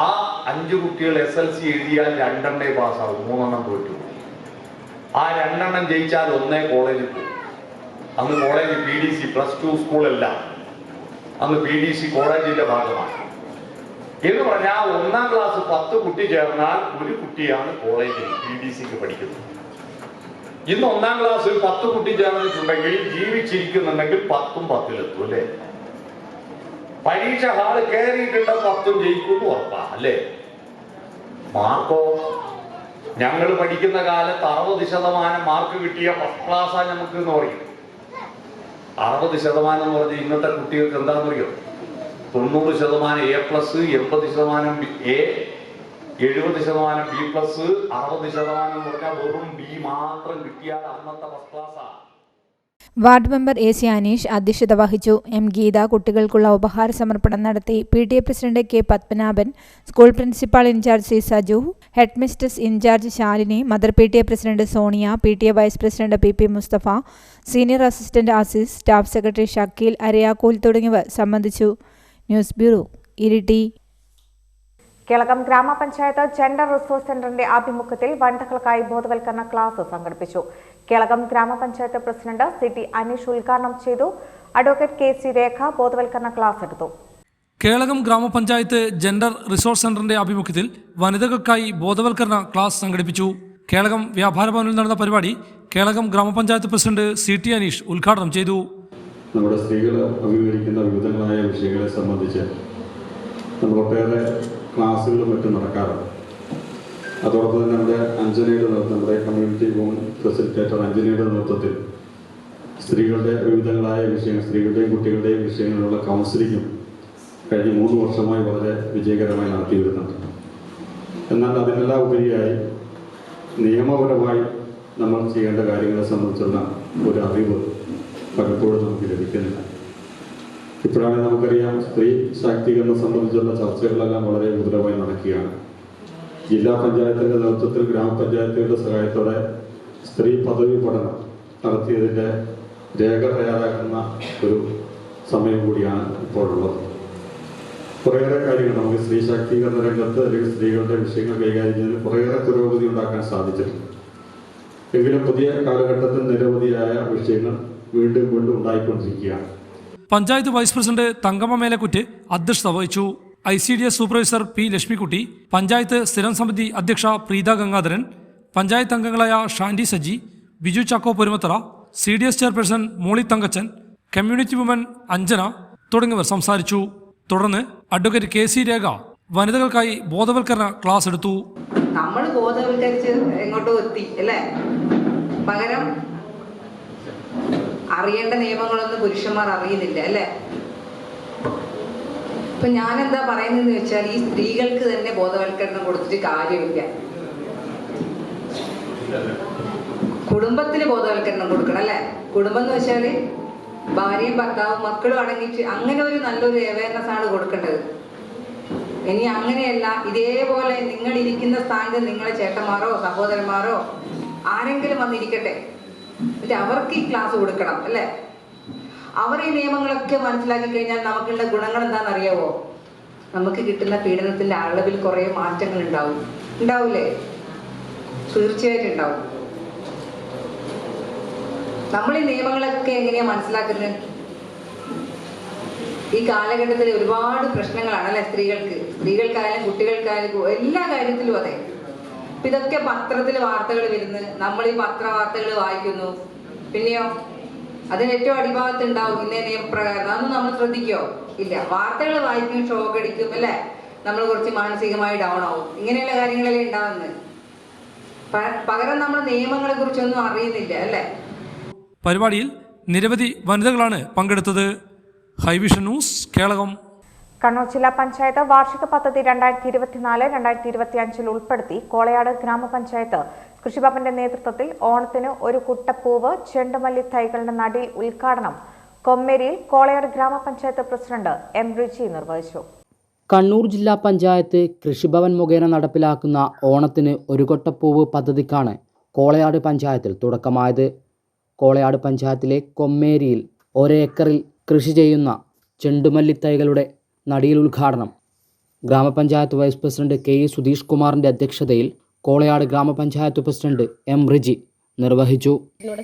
ആ 5 കുട്ടികൾ SLC എഴുതിയാൽ 2 പാസ്സാവും, 3 തോറ്റു. ആ 2 ജയിച്ചാൽ 1 കോളേജിൽ പോകും. അന്ന് കോളേജ് PDC +2 സ്കൂളല്ല, അന്ന് PDC കോളേജിന്റെ ഭാഗമാണ്. എന്ന് പറഞ്ഞാൽ 1-ാം ക്ലാസ് 10 കുട്ടി ചേർന്നാൽ 1 കുട്ടിയാണ് കോളേജിൽ PDCക്ക് പഠിക്കുന്നത്. ഇന്ന് 1-ാം ക്ലാസ്സിൽ 10 കുട്ടി ചേർന്നിട്ടുണ്ടെങ്കിൽ ജീവിച്ചിരിക്കുന്നുണ്ടെങ്കിൽ 10-ഉം 10-ലെത്തും അല്ലേ? പരീക്ഷ ഹാള് കയറിയിട്ടുള്ള 10-ഉം ജയിക്കുന്നു ഉറപ്പാ അല്ലേ? മാർക്കോ ഞങ്ങൾ പഠിക്കുന്ന കാലത്ത് 60% മാർക്ക് കിട്ടിയ ഫസ്റ്റ് ക്ലാസ്സാ നമുക്ക് എന്ന് പറയും. 60% എന്ന് പറഞ്ഞാൽ ഇന്നത്തെ കുട്ടികൾക്ക് എന്താണെന്ന് അറിയോ? 90% A+, 80% A, 70% B+, 60% എന്ന് പറഞ്ഞാൽ വെറും B മാത്രം കിട്ടിയാൽ അന്നത്തെ ഫസ്റ്റ് ക്ലാസ്സാ. വാർഡ് മെമ്പർ AC അനീഷ് അധ്യക്ഷത വഹിച്ചു. M ഗീത കുട്ടികൾക്കുള്ള ഉപഹാര സമർപ്പണം നടത്തി. PTA president K Padmanabhan, school principal in charge C Saju, head mistress in charge Shalini, mother PTA president Sonia, PTA vice president PP Musthafa, senior assistant Azis, staff secretary Shakeel, Arayakkool തുടങ്ങിയവർ സംബന്ധിച്ചു. News bureau, Iritty. കേളകം ഗ്രാമപഞ്ചായത്ത് ജെൻഡർ റിസോഴ്സ് സെന്ററിന്റെ ആഭിമുഖ്യത്തിൽ വനിതകൾക്കായി ബോധവൽക്കരണ ക്ലാസ് സംഘടിപ്പിച്ചു. കേളകം ഗ്രാമപഞ്ചായത്ത് പ്രസിഡന്റ് CT അനീഷ് ഉദ്ഘാടനം ചെയ്തു. അഡ്വക്കേറ്റ് KC രേഖ ബോധവൽക്കരണ ക്ലാസ് എടുത്തു. കേളകം ഗ്രാമപഞ്ചായത്ത് ജെൻഡർ റിസോഴ്സ് സെന്ററിന്റെ ആഭിമുഖ്യത്തിൽ വനിതകൾക്കായി ബോധവൽക്കരണ ക്ലാസ് സംഘടിപ്പിച്ചു. കേളകം വ്യാപാര ഭവനിൽ നടന്ന പരിപാടി കേളകം ഗ്രാമപഞ്ചായത്ത് പ്രസിഡന്റ് CT അനീഷ് ഉദ്ഘാടനം ചെയ്തു. നമ്മുടെ സ്ത്രീകൾ അഭിമുഖീകരിക്കുന്ന വിവിധങ്ങളായ വിഷയങ്ങളെ സംബന്ധിച്ച് നമ്മൾ ഒട്ടേറെ ക്ലാസ്സുകളും മറ്റും നടക്കാറുണ്ട്. അതോടൊപ്പം തന്നെ നമ്മുടെ കമ്മ്യൂണിറ്റി വുമൺ ഫെസിലിറ്റേറ്റർ അഞ്ജനയുടെ നേതൃത്വത്തിൽ സ്ത്രീകളുടെ വിവിധങ്ങളായ വിഷയങ്ങൾ, സ്ത്രീകളുടെയും കുട്ടികളുടെയും വിഷയങ്ങളിലുള്ള കൗൺസിലിങ്ങും കഴിഞ്ഞ 3 വർഷമായി വളരെ വിജയകരമായി നടത്തി വരുന്നുണ്ട്. എന്നാൽ അതിനെല്ലാം ഉപരിയായി നിയമപരമായി നമ്മൾ ചെയ്യേണ്ട കാര്യങ്ങളെ സംബന്ധിച്ചുള്ള ഒരു അറിവ് പലപ്പോഴും നമുക്ക് ലഭിക്കുന്നില്ല. ഇപ്പോഴാണെങ്കിൽ നമുക്കറിയാം, സ്ത്രീ ശാക്തീകരണം സംബന്ധിച്ചുള്ള ചർച്ചകളെല്ലാം വളരെ ഗുരുതരമായി നടക്കുകയാണ്. ജില്ലാ പഞ്ചായത്തിൻ്റെ നേതൃത്വത്തിൽ ഗ്രാമപഞ്ചായത്തുകളുടെ സഹായത്തോടെ സ്ത്രീ പദവി പഠനം നടത്തിയതിൻ്റെ രേഖ തയ്യാറാക്കുന്ന ഒരു സമയം കൂടിയാണ് ഇപ്പോഴുള്ളത്. കുറേയേറെ കാര്യങ്ങൾ നമുക്ക് സ്ത്രീ ശാക്തീകരണ രംഗത്ത് അല്ലെങ്കിൽ സ്ത്രീകളുടെ വിഷയങ്ങൾ കൈകാര്യം ചെയ്യുന്നതിന് കുറേയേറെ പുരോഗതി ഉണ്ടാക്കാൻ സാധിച്ചിട്ടുണ്ട്. എങ്കിലും പുതിയ കാലഘട്ടത്തിൽ നിരവധിയായ വിഷയങ്ങൾ വീണ്ടും ഉണ്ടായിക്കൊണ്ടിരിക്കുകയാണ്. പഞ്ചായത്ത് വൈസ് പ്രസിഡന്റ് തങ്കമ്മ മേലക്കുറ്റ് അധ്യക്ഷത വഹിച്ചു. ICDS supervisor P Lakshmikutty, panchayat സ്ഥിരം സമിതി അധ്യക്ഷ പ്രീത ഗംഗാധരൻ, പഞ്ചായത്ത് അംഗങ്ങളായ ഷാൻഡി സജി, ബിജു ചാക്കോ പൊരുമത്തറ, CDS ചെയർപേഴ്സൺ മോളി തങ്കച്ചൻ, കമ്മ്യൂണിറ്റി വുമൻ അഞ്ജന തുടങ്ങിയവർ സംസാരിച്ചു. തുടർന്ന് അഡ്വക്കേറ്റ് KC രേഖ വനിതകൾക്കായി ബോധവൽക്കരണ ക്ലാസ് എടുത്തു. നമ്മൾ ബോധവൽക്കരിച്ച് എങ്ങോട്ടോ എത്തി അല്ലേ? പകരം അറിയേണ്ട നിയമങ്ങളൊന്നും പുരുഷന്മാർ അറിയുന്നില്ല അല്ലേ? ഇപ്പൊ ഞാനെന്താ പറയുന്നതെന്ന് വെച്ചാൽ, ഈ സ്ത്രീകൾക്ക് തന്നെ ബോധവൽക്കരണം കൊടുത്തിട്ട് കാര്യമില്ല. കുടുംബത്തിന് ബോധവൽക്കരണം കൊടുക്കണം അല്ലേ? കുടുംബം എന്ന് വെച്ചാല് ഭാര്യയും ഭർത്താവും മക്കളും അടങ്ങിയിട്ട് അങ്ങനെ ഒരു നല്ലൊരു അവയർനെസ് ആണ് കൊടുക്കേണ്ടത്. ഇനി അങ്ങനെയല്ല, ഇതേപോലെ നിങ്ങൾ ഇരിക്കുന്ന സ്ഥാനത്ത് നിങ്ങളെ ചേട്ടന്മാരോ സഹോദരന്മാരോ ആരെങ്കിലും വന്നിരിക്കട്ടെ, എന്നിട്ട് അവർക്ക് ഈ ക്ലാസ് കൊടുക്കണം അല്ലേ? അവർ ഈ നിയമങ്ങളൊക്കെ മനസ്സിലാക്കി കഴിഞ്ഞാൽ നമുക്കുള്ള ഗുണങ്ങൾ എന്താണെന്നറിയാവോ? നമുക്ക് കിട്ടുന്ന പീഡനത്തിന്റെ അളവിൽ കുറേ മാറ്റങ്ങൾ ഉണ്ടാവില്ലേ? തീർച്ചയായിട്ടും ഉണ്ടാവും. നമ്മൾ ഈ നിയമങ്ങളൊക്കെ എങ്ങനെയാ മനസ്സിലാക്കുന്നത്? ഈ കാലഘട്ടത്തിൽ ഒരുപാട് പ്രശ്നങ്ങളാണ് അല്ലെ? സ്ത്രീകൾക്കായാലും കുട്ടികൾക്കായാലും എല്ലാ കാര്യത്തിലും അതെ. അപ്പൊ ഇതൊക്കെ പത്രത്തിൽ വാർത്തകൾ വരുന്നു, നമ്മൾ ഈ പത്രവാർത്തകൾ വായിക്കുന്നു, പിന്നെയോ അതിന് ഏറ്റവും അടിഭാഗത്ത് ഉണ്ടാവും ഇന്ന നിയമപ്രകാരം. അതൊന്നും നമ്മൾ ശ്രദ്ധിക്കോ? ഇല്ല. വാർത്തകൾ വായിക്കും, ഷോക്ക് അടിക്കും അല്ലെ? നമ്മൾ കുറച്ച് മാനസികമായി ഡൗൺ ആവും. ഇങ്ങനെയുള്ള കാര്യങ്ങളല്ലേ ഉണ്ടാവുന്നത്. പകരം നമ്മൾ നിയമങ്ങളെ കുറിച്ചൊന്നും അറിയുന്നില്ല അല്ലെ? പരിപാടിയിൽ നിരവധി വനിതകളാണ് പങ്കെടുത്തത്. ഹൈവിഷൻ ന്യൂസ്, കേളകം. കണ്ണൂർ ജില്ലാ പഞ്ചായത്ത് വാർഷിക പദ്ധതി 2024-2025 ഉൾപ്പെടുത്തി കോളയാട് ഗ്രാമപഞ്ചായത്ത് കൃഷിഭവന്റെ നേതൃത്വത്തിൽ ഓണത്തിന് ഒരു കുട്ടപ്പൂവ് ചെണ്ടുമല്ലി തൈകളുടെ നടിയിൽ ഉദ്ഘാടനം കൊമ്മേരിയിൽ കോളയാട് ഗ്രാമപഞ്ചായത്ത് പ്രസിഡന്റ് എം റിജി നിർവഹിച്ചു. കണ്ണൂർ ജില്ലാ പഞ്ചായത്ത് കൃഷിഭവൻ മുഖേന നടപ്പിലാക്കുന്ന ഓണത്തിന് ഒരു കൊട്ടപ്പൂവ് പദ്ധതിക്കാണ് കോളയാട് പഞ്ചായത്തിൽ തുടക്കമായത്. കോളയാട് പഞ്ചായത്തിലെ കൊമ്മേരിയിൽ ഒരേക്കറിൽ കൃഷി ചെയ്യുന്ന ചെണ്ടുമല്ലി തൈകളുടെ നടിയിൽ ഉദ്ഘാടനം ഗ്രാമപഞ്ചായത്ത് vice president K E Sudheesh കുമാറിൻ്റെ അധ്യക്ഷതയിൽ കോളയാട് ഗ്രാമപഞ്ചായത്ത് പ്രസിഡന്റ് എം റിജി നിർവഹിച്ചു.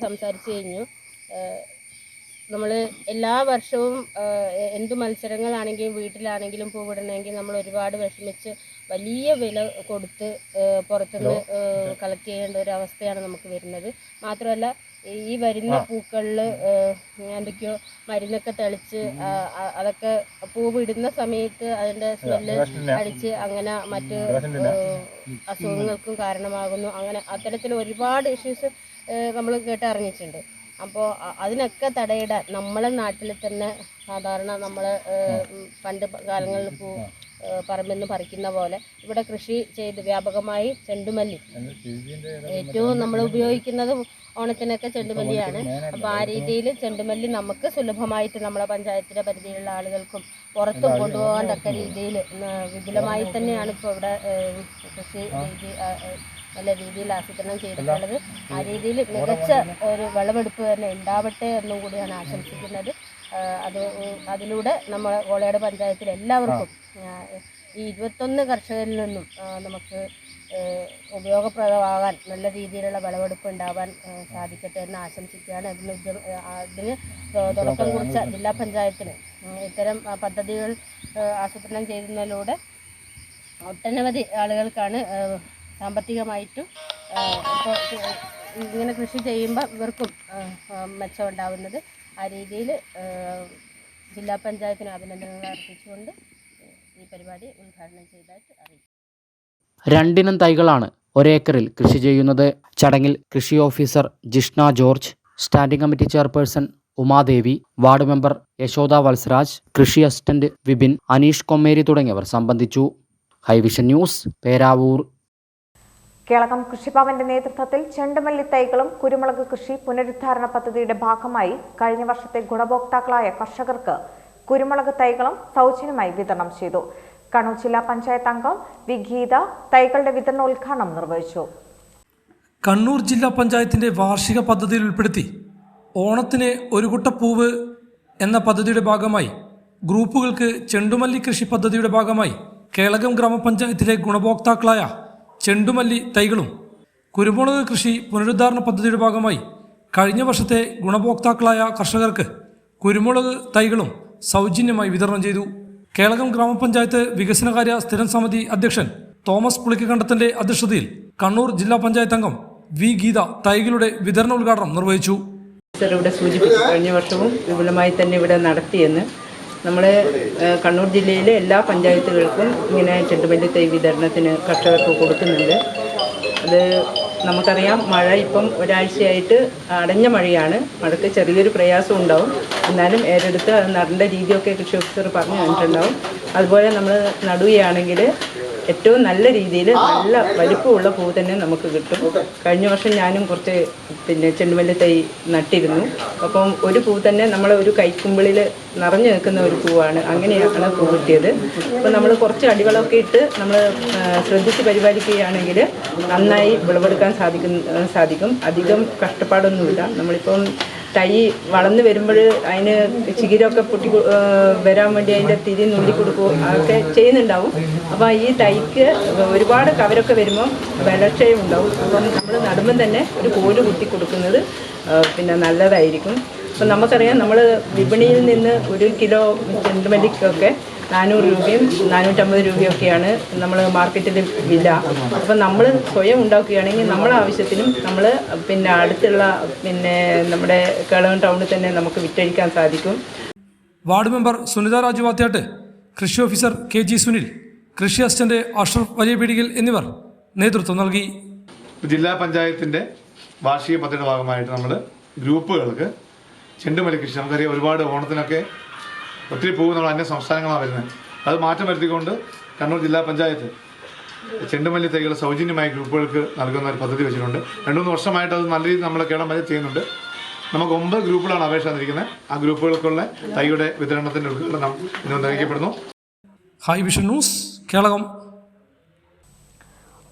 സംസാരിച്ചു കഴിഞ്ഞു. നമ്മൾ എല്ലാ വർഷവും എന്തു മത്സരങ്ങളാണെങ്കിലും വീട്ടിലാണെങ്കിലും പൂവിടണമെങ്കിൽ നമ്മൾ ഒരുപാട് വിഷമിച്ച് വലിയ വില കൊടുത്ത് പുറത്തുനിന്ന് കളക്ട് ചെയ്യേണ്ട ഒരു അവസ്ഥയാണ് നമുക്ക് വരുന്നത്. മാത്രമല്ല ഈ വരുന്ന പൂക്കളിൽ എന്തൊക്കെയോ മരുന്നൊക്കെ തെളിച്ച് അതൊക്കെ പൂവ് ഇടുന്ന സമയത്ത് അതിൻ്റെ സ്മെല്ല് അടിച്ച് അങ്ങനെ മറ്റ് അസുഖങ്ങൾക്കും കാരണമാകുന്നു. അങ്ങനെ അത്തരത്തിൽ ഒരുപാട് ഇഷ്യൂസ് നമ്മൾ കേട്ടറിഞ്ഞിട്ടുണ്ട്. അപ്പോൾ അതിനൊക്കെ തടയിടാൻ നമ്മളെ നാട്ടിൽ തന്നെ സാധാരണ നമ്മൾ പണ്ട് കാലങ്ങളിൽ പറമ്പിൽ നിന്ന് പറിക്കുന്ന പോലെ ഇവിടെ കൃഷി ചെയ്ത് വ്യാപകമായി ചെണ്ടുമല്ലി ഏറ്റവും നമ്മൾ ഉപയോഗിക്കുന്നത് ഓണത്തിനൊക്കെ ചെണ്ടുമല്ലിയാണ്. അപ്പോൾ ആ രീതിയിൽ ചെണ്ടുമല്ലി നമുക്ക് സുലഭമായിട്ട് നമ്മളെ പഞ്ചായത്തിൻ്റെ പരിധിയിലുള്ള ആളുകൾക്കും പുറത്തും കൊണ്ടുപോകാൻ തക്ക രീതിയിൽ വിപുലമായി തന്നെയാണ് ഇപ്പോൾ ഇവിടെ കൃഷി രീതി നല്ല രീതിയിൽ ആസൂത്രണം ചെയ്തിട്ടുള്ളത്. ആ രീതിയിൽ മികച്ച ഒരു വിളവെടുപ്പ് തന്നെ ഉണ്ടാവട്ടെ എന്നും കൂടിയാണ് ആശംസിക്കുന്നത്. അതിലൂടെ നമ്മൾ കോളയാട് പഞ്ചായത്തിൽ എല്ലാവർക്കും ഈ 21 കർഷകരിൽ നിന്നും നമുക്ക് ഉപയോഗപ്രദമാകാൻ നല്ല രീതിയിലുള്ള വിളവെടുപ്പ് ഉണ്ടാവാൻ സാധിക്കട്ടെ എന്ന് ആശംസിക്കുകയാണ്. അതിന് തുടക്കം കുറിച്ച ജില്ലാ പഞ്ചായത്തിന് ഇത്തരം പദ്ധതികൾ ആസൂത്രണം ചെയ്യുന്നതിലൂടെ ഒട്ടനവധി ആളുകൾക്കാണ് സാമ്പത്തികമായിട്ടും ഇപ്പോൾ ഇങ്ങനെ കൃഷി ചെയ്യുമ്പോൾ ഇവർക്കും മെച്ചം ഉണ്ടാവുന്നത്. ആ രീതിയിൽ ജില്ലാ പഞ്ചായത്തിന് അഭിനന്ദനങ്ങൾ അർപ്പിച്ചുകൊണ്ട് ഈ പരിപാടി ഉദ്ഘാടനം ചെയ്തതായിട്ട് അറിയിച്ചു. 2 ഇനം തൈകളാണ് ഒരേക്കറിൽ കൃഷി ചെയ്യുന്നത്. ചടങ്ങിൽ കൃഷി officer Jishna George, standing committee chairperson Umadevi, ward member Yashoda Valsaraj, കൃഷി അസിസ്റ്റന്റ് വിപിൻ, അനീഷ് കൊമ്മേരി തുടങ്ങിയവർ സംബന്ധിച്ചു. ഹൈവിഷൻ ന്യൂസ്, പേരാവൂർ. കേളകം കൃഷിഭവന്റെ നേതൃത്വത്തിൽ ചെണ്ടുമല്ലി തൈകളും കുരുമുളക് കൃഷി പുനരുദ്ധാരണ പദ്ധതിയുടെ ഭാഗമായി കഴിഞ്ഞ വർഷത്തെ ഗുണഭോക്താക്കളായ കർഷകർക്ക് കുരുമുളക് തൈകളും സൗജന്യമായി വിതരണം ചെയ്തു. കണ്ണൂർ ജില്ലാ പഞ്ചായത്ത് അംഗം വി ഗീത തൈകളുടെ വിതരണോദ്ഘാടനം നിർവഹിച്ചു. കണ്ണൂർ ജില്ലാ പഞ്ചായത്തിന്റെ വാർഷിക പദ്ധതിയിൽ ഉൾപ്പെടുത്തി ഓണത്തിന് ഒരു കുട്ടപ്പൂവ് എന്ന പദ്ധതിയുടെ ഭാഗമായി ഗ്രൂപ്പുകൾക്ക് ചെണ്ടുമല്ലി കൃഷി പദ്ധതിയുടെ ഭാഗമായി കേളകം ഗ്രാമപഞ്ചായത്തിലെ ഗുണഭോക്താക്കളായ ചെണ്ടുമല്ലി തൈകളും കുരുമുളക് കൃഷി പുനരുദ്ധാരണ പദ്ധതിയുടെ ഭാഗമായി കഴിഞ്ഞ വർഷത്തെ ഗുണഭോക്താക്കളായ കർഷകർക്ക് കുരുമുളക് തൈകളും സൗജന്യമായി വിതരണം ചെയ്തു. കേളകം ഗ്രാമപഞ്ചായത്ത് വികസനകാര്യ സ്ഥിരം സമിതി അധ്യക്ഷൻ തോമസ് പുളിക്കകണ്ടത്തിന്റെ അധ്യക്ഷതയിൽ കണ്ണൂർ ജില്ലാ പഞ്ചായത്ത് അംഗം വി ഗീത തൈകളുടെ വിതരണ ഉദ്ഘാടനം നിർവഹിച്ചു. ഇവിടെ സൂചിപ്പിച്ചു കഴിഞ്ഞ വർഷവും വിപുലമായി തന്നെ ഇവിടെ നടത്തിയെന്ന്. നമ്മുടെ കണ്ണൂർ ജില്ലയിലെ എല്ലാ പഞ്ചായത്തുകൾക്കും ഇങ്ങനെ ചെണ്ടുമല്ലി തൈ വിതരണത്തിന് കർഷകർക്ക് കൊടുക്കുന്നുണ്ട്. അത് നമുക്കറിയാം, മഴ ഇപ്പം ഒരാഴ്ചയായിട്ട് അടഞ്ഞ മഴയാണ്. മഴയ്ക്ക് ചെറിയൊരു പ്രയാസം ഉണ്ടാവും. എന്നാലും ഏതെടുത്ത് അത് നടേണ്ട രീതിയൊക്കെ കൃഷി ഓഫീസർ പറഞ്ഞു തന്നിട്ടുണ്ടാവും. അതുപോലെ നമ്മൾ നടുകയാണെങ്കിൽ ഏറ്റവും നല്ല രീതിയിൽ നല്ല വലിപ്പമുള്ള പൂ തന്നെ നമുക്ക് കിട്ടും. കഴിഞ്ഞ വർഷം ഞാനും കുറച്ച് ചെണ്ടുമല്ലി തൈ നട്ടിരുന്നു. അപ്പം ഒരു പൂ തന്നെ നമ്മൾ ഒരു കൈക്കുമ്പിളിൽ നിറഞ്ഞു നിൽക്കുന്ന ഒരു പൂവാണ്. അങ്ങനെയാണ് പൂ കിട്ടിയത്. അപ്പോൾ നമ്മൾ കുറച്ച് അടിവളമൊക്കെ ഇട്ട് നമ്മൾ ശ്രദ്ധിച്ച് പരിപാലിക്കുകയാണെങ്കിൽ നന്നായി വിളവെടുക്കാൻ സാധിക്കും. അധികം കഷ്ടപ്പാടൊന്നുമില്ല. നമ്മളിപ്പം തൈ വളർന്നു വരുമ്പോൾ അതിന് ചികിരൊക്കെ പൊട്ടി വരാൻ വേണ്ടി അതിൻ്റെ തിരി നുള്ളി കൊടുക്കുകയും അതൊക്കെ ചെയ്യുന്നുണ്ടാവും. അപ്പോൾ ഈ തൈക്ക് ഒരുപാട് കവരൊക്കെ വരുമ്പം ബലക്ഷയം ഉണ്ടാവും. അപ്പം നമ്മൾ നടുമ്പം തന്നെ ഒരു കോല് കുത്തി കൊടുക്കുന്നത് നല്ലതായിരിക്കും. അപ്പം നമുക്കറിയാം, നമ്മൾ വിപണിയിൽ നിന്ന് 1 കിലോ ചെണ്ടുമല്ലിക്കൊക്കെ 400 രൂപയും 450 രൂപയൊക്കെയാണ് നമ്മൾ മാർക്കറ്റിൽ വില. അപ്പം നമ്മൾ സ്വയം ഉണ്ടാക്കുകയാണെങ്കിൽ നമ്മളെ ആവശ്യത്തിനും നമ്മൾ അടുത്തുള്ള നമ്മുടെ കേളകം ടൗണിൽ തന്നെ നമുക്ക് വിറ്റഴിക്കാൻ സാധിക്കും. വാർഡ് മെമ്പർ സുനിത രാജു വാത്യാട്ട്, കൃഷി ഓഫീസർ കെ ജി സുനിൽ, കൃഷി അസിസ്റ്റന്റ് അഷ്റഫ് വലിയ പീടികൽ എന്നിവർ നേതൃത്വം നൽകി. ജില്ലാ പഞ്ചായത്തിൻ്റെ വാർഷിക പദ്ധതിയുടെ ഭാഗമായിട്ട് നമ്മൾ ഗ്രൂപ്പുകൾക്ക് ചെണ്ടുമല്ലി കൃഷി, നമുക്കറിയാം ഒരുപാട് ഓണത്തിനൊക്കെ ഒത്തിരി പൂവ് നമ്മൾ അന്യ സംസ്ഥാനങ്ങളാണ് വരുന്നത്. അത് മാറ്റം വരുത്തിക്കൊണ്ട് കണ്ണൂർ ജില്ലാ പഞ്ചായത്ത് ചെണ്ടുമല്ലി തൈകൾ സൗജന്യമായി ഗ്രൂപ്പുകൾക്ക് നൽകുന്ന ഒരു പദ്ധതി വെച്ചിട്ടുണ്ട്. 2-3 വർഷമായിട്ട് അത് നല്ല രീതിയിൽ നമ്മൾ കേരളം വരെ ചെയ്യുന്നുണ്ട്. നമുക്ക് 9 ഗ്രൂപ്പുകളാണ് അപേക്ഷ തന്നിരിക്കുന്നത്. ആ ഗ്രൂപ്പുകൾക്കുള്ള തൈയുടെ വിതരണത്തിൻ്റെ ഉദ്ഘാടനം ഇന്ന് നിർവഹിക്കപ്പെടുന്നു. High vision news Keralam.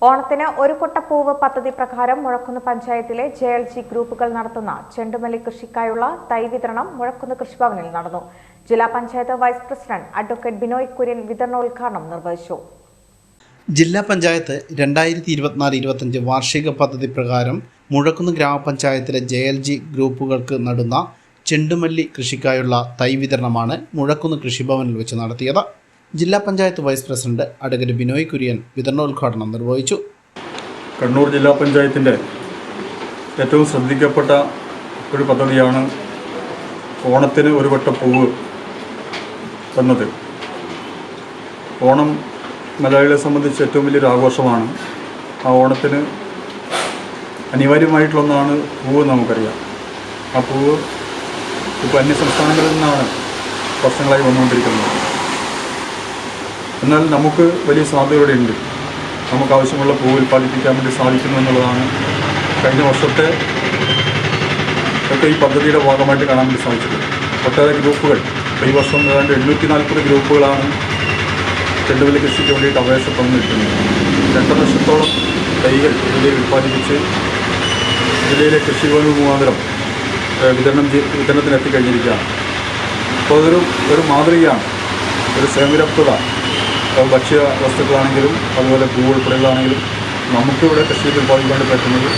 ഓണത്തിന് ഒരു കൊട്ടപ്പൂവ് പദ്ധതി പ്രകാരം മുഴക്കുന്ന് പഞ്ചായത്തിലെ JLG ഗ്രൂപ്പുകൾ നടത്തുന്ന ചെണ്ടുമല്ലി കൃഷിക്കായുള്ള തൈ വിതരണം മുഴക്കുന്ന് കൃഷിഭവനിൽ നടന്നു. ജില്ലാ panchayat vice president advocate Binoy Kurian വിതരണോദ്ഘാടനം നിർവഹിച്ചു. ജില്ലാ പഞ്ചായത്ത് 2024-25 വാർഷിക പദ്ധതി പ്രകാരം മുഴക്കുന്ന് ഗ്രാമപഞ്ചായത്തിലെ JLG ഗ്രൂപ്പുകൾക്ക് നടുന്ന ചെണ്ടുമല്ലി കൃഷിക്കായുള്ള തൈ വിതരണമാണ് മുഴക്കുന്ന് കൃഷിഭവനിൽ വെച്ച് നടത്തിയത്. ജില്ലാ panchayat vice president advocate Binoy Kurian വിതരണോദ്ഘാടനം നിർവഹിച്ചു. കണ്ണൂർ ജില്ലാ പഞ്ചായത്തിൻ്റെ ഏറ്റവും ശ്രദ്ധിക്കപ്പെട്ട ഒരു പദ്ധതിയാണ് ഓണത്തിന് ഒരു കൊട്ടപ്പൂവ് എന്നത്. ഓണം മലയാളികളെ സംബന്ധിച്ച് ഏറ്റവും വലിയൊരു ആഘോഷമാണ്. ആ ഓണത്തിന് അനിവാര്യമായിട്ടുള്ള ഒന്നാണ് പൂവ്. നമുക്കറിയാം ആ പൂവ് ഇപ്പോൾ അന്യ സംസ്ഥാനങ്ങളിൽ നിന്നാണ് വർഷങ്ങളായി വന്നുകൊണ്ടിരിക്കുന്നത്. എന്നാൽ നമുക്ക് വലിയ സാധ്യതകളുണ്ട്. നമുക്ക് ആവശ്യമുള്ള പൂവ് ഉൽപ്പാദിപ്പിക്കാൻ വേണ്ടി സാധിക്കുന്നു എന്നുള്ളതാണ് കഴിഞ്ഞ വർഷത്തെ ഒക്കെ ഈ പദ്ധതിയുടെ ഭാഗമായിട്ട് കാണാൻ വേണ്ടി സാധിച്ചിട്ടുണ്ട്. ഒട്ടേറെ ഗ്രൂപ്പുകൾ ഈ വർഷം ഏതാണ്ട് 840 ഗ്രൂപ്പുകളാണ് ചെണ്ടുമല്ലി കൃഷിക്ക് വേണ്ടിയിട്ട് അപേക്ഷ തന്നിരിക്കുന്നത്. 2 ലക്ഷത്തോളം തൈകൾ ജില്ലയിൽ ഉൽപ്പാദിപ്പിച്ച് ജില്ലയിലെ കൃഷിഭവൻ മുഖാന്തരം വിതരണത്തിന് എത്തിക്കഴിഞ്ഞിരിക്കുകയാണ്. അപ്പോൾ അതൊരു മാതൃകയാണ്. ഒരു സ്വയംപര്യാപ്തത ഭക്ഷ്യ വസ്തുക്കളാണെങ്കിലും അതുപോലെ പൂ ഉൾപ്പെടെയുള്ളതാണെങ്കിലും നമുക്കിവിടെ കൃഷിയിൽ ഉൽപ്പാദിക്കാൻ പറ്റുന്നത്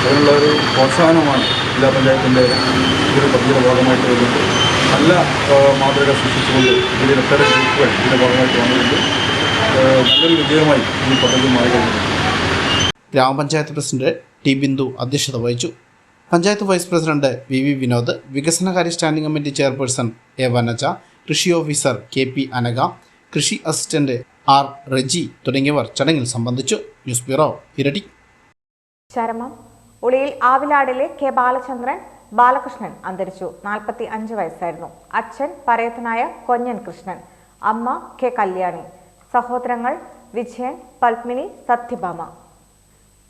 അതിനുള്ള ഒരു പ്രോത്സാഹനമാണ് ജില്ലാ പഞ്ചായത്തിൻ്റെ ഒരു പദ്ധതിയുടെ ഭാഗമായിട്ട് വരുന്നത്. നല്ല മാതൃക സൃഷ്ടിച്ചുകൊണ്ട് ഇതിൽ ഒട്ടേറെ ഗ്രൂപ്പുകൾ ഇതിൻ്റെ ഭാഗമായിട്ട് വന്നുകൊണ്ട് നല്ലൊരു വിജയമായി ഈ പദ്ധതി മാറിക്കഴിഞ്ഞിട്ടുണ്ട്. ഗ്രാമപഞ്ചായത്ത് പ്രസിഡന്റ് ടി ബിന്ദു അധ്യക്ഷത വഹിച്ചു. Panchayat vice president V Vinod, വികസനകാര്യ standing committee chairperson A Vanaja, കൃഷി ഓഫീസർ KP അനഘ, കൃഷി അസിസ്റ്റന്റ് R റജി തുടങ്ങിയവർ ചടങ്ങിൽ സംബന്ധിച്ചു. ന്യൂസ് ബ്യൂറോ ഇരട്ടി. ചരമം. ഉളിയിൽ ആവിലാടിലെ K ബാലചന്ദ്രൻ ബാലകൃഷ്ണൻ അന്തരിച്ചു. 45 വയസ്സായിരുന്നു. അച്ഛൻ പരേതനായ കൊഞ്ഞൻ കൃഷ്ണൻ, അമ്മ K കല്യാണി, സഹോദരങ്ങൾ വിജയൻ, പത്മിനി, സത്യഭാമ.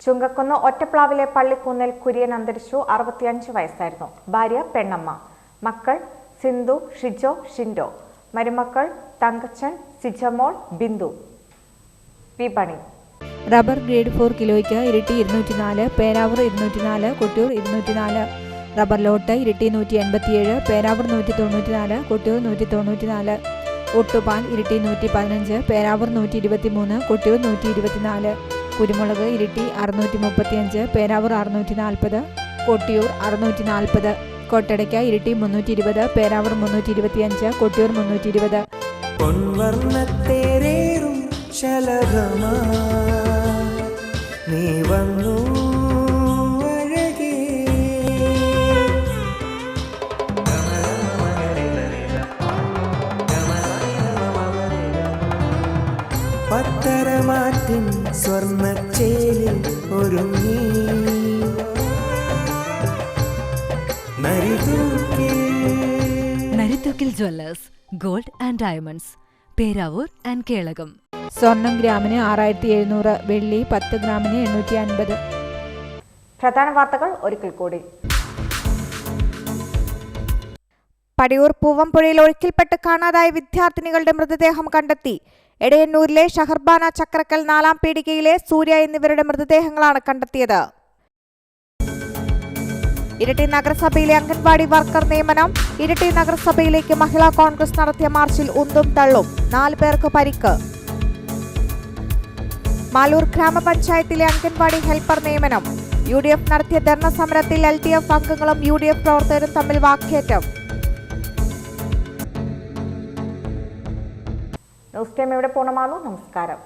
ചുങ്കക്കുന്ന് ഒറ്റപ്ലാവിലെ പള്ളിക്കുന്നേൽ കുര്യൻ അന്തരിച്ചു. 65 വയസ്സായിരുന്നു. ഭാര്യ പെണ്ണമ്മ. മക്കൾ സിന്ധു, ഷിജോ, ഷിൻഡോ. മരുമക്കൾ തങ്കച്ചൻ, സിജമോൾ, ബിന്ദു. വിപണി. റബ്ബർ ഗ്രേഡ് 4 കിലോയ്ക്ക് ഇരിട്ടി 204, പേരാവൂർ 204, കൊട്ടിയൂർ 204. റബ്ബർ ലോട്ട് ഇരിട്ടി 187, പേരാവൂർ 194, കൊട്ടിയൂർ 194. ഒട്ടുപാൽ ഇരിട്ടി 115, പേരാവൂർ 123, കൊട്ടിയൂർ 124. കുരുമുളക് ഇരിട്ടി 635, പേരാവൂർ 640, കൊട്ടിയൂർ 640. കൊട്ടടയ്ക്ക ഇരിട്ടി 320, പേരാവൂർ 325, കൊട്ടിയൂർ 320. പൊൻവർണ്ണത്തേരേറും ശലഭമാ നീ വന്നു അഴകേ. പത്തരമാറ്റിൻ സ്വർണ്ണച്ചേലിൽ ഒരുങ്ങി Narithookil Jewellers gold and diamonds, Peravoor and Kelakam. സ്വർണം ഗ്രാമിന് 6700, വെള്ളി 10 ഗ്രാമിന് 850. പ്രധാന വാർത്തകൾ ഒരിക്കൽ കൂടി. പടിയൂർ പൂവംപുഴയിൽ ഒഴുക്കിൽപ്പെട്ട് കാണാതായ വിദ്യാർത്ഥിനികളുടെ മൃതദേഹം കണ്ടെത്തി. എടയന്നൂരിലെ ഷഹർബാന ചക്രക്കൽ 4-ാം പീടികയിലെ സൂര്യ എന്നിവരുടെ മൃതദേഹങ്ങളാണ് കണ്ടെത്തിയത്. ഇരിട്ടി നഗരസഭയിലെ അംഗൻവാടി വർക്കർ നിയമനം. ഇരിട്ടി നഗരസഭയിലേക്ക് മഹിളാ കോൺഗ്രസ് നടത്തിയ മാർച്ചിൽ ഉന്തും തള്ളും, 4 പേർക്ക് പരിക്ക്. മാലൂർ ഗ്രാമപഞ്ചായത്തിലെ അംഗൻവാടി ഹെൽപ്പർ നിയമനം. UDF നടത്തിയ ധർണ സമരത്തിൽ LDF അംഗങ്ങളും UDF പ്രവർത്തകരും തമ്മിൽ വാക്കേറ്റം. ന്യൂസ് ടൈം ഇവിടെ പൂർണ്ണമാകുന്നു. നമസ്കാരം.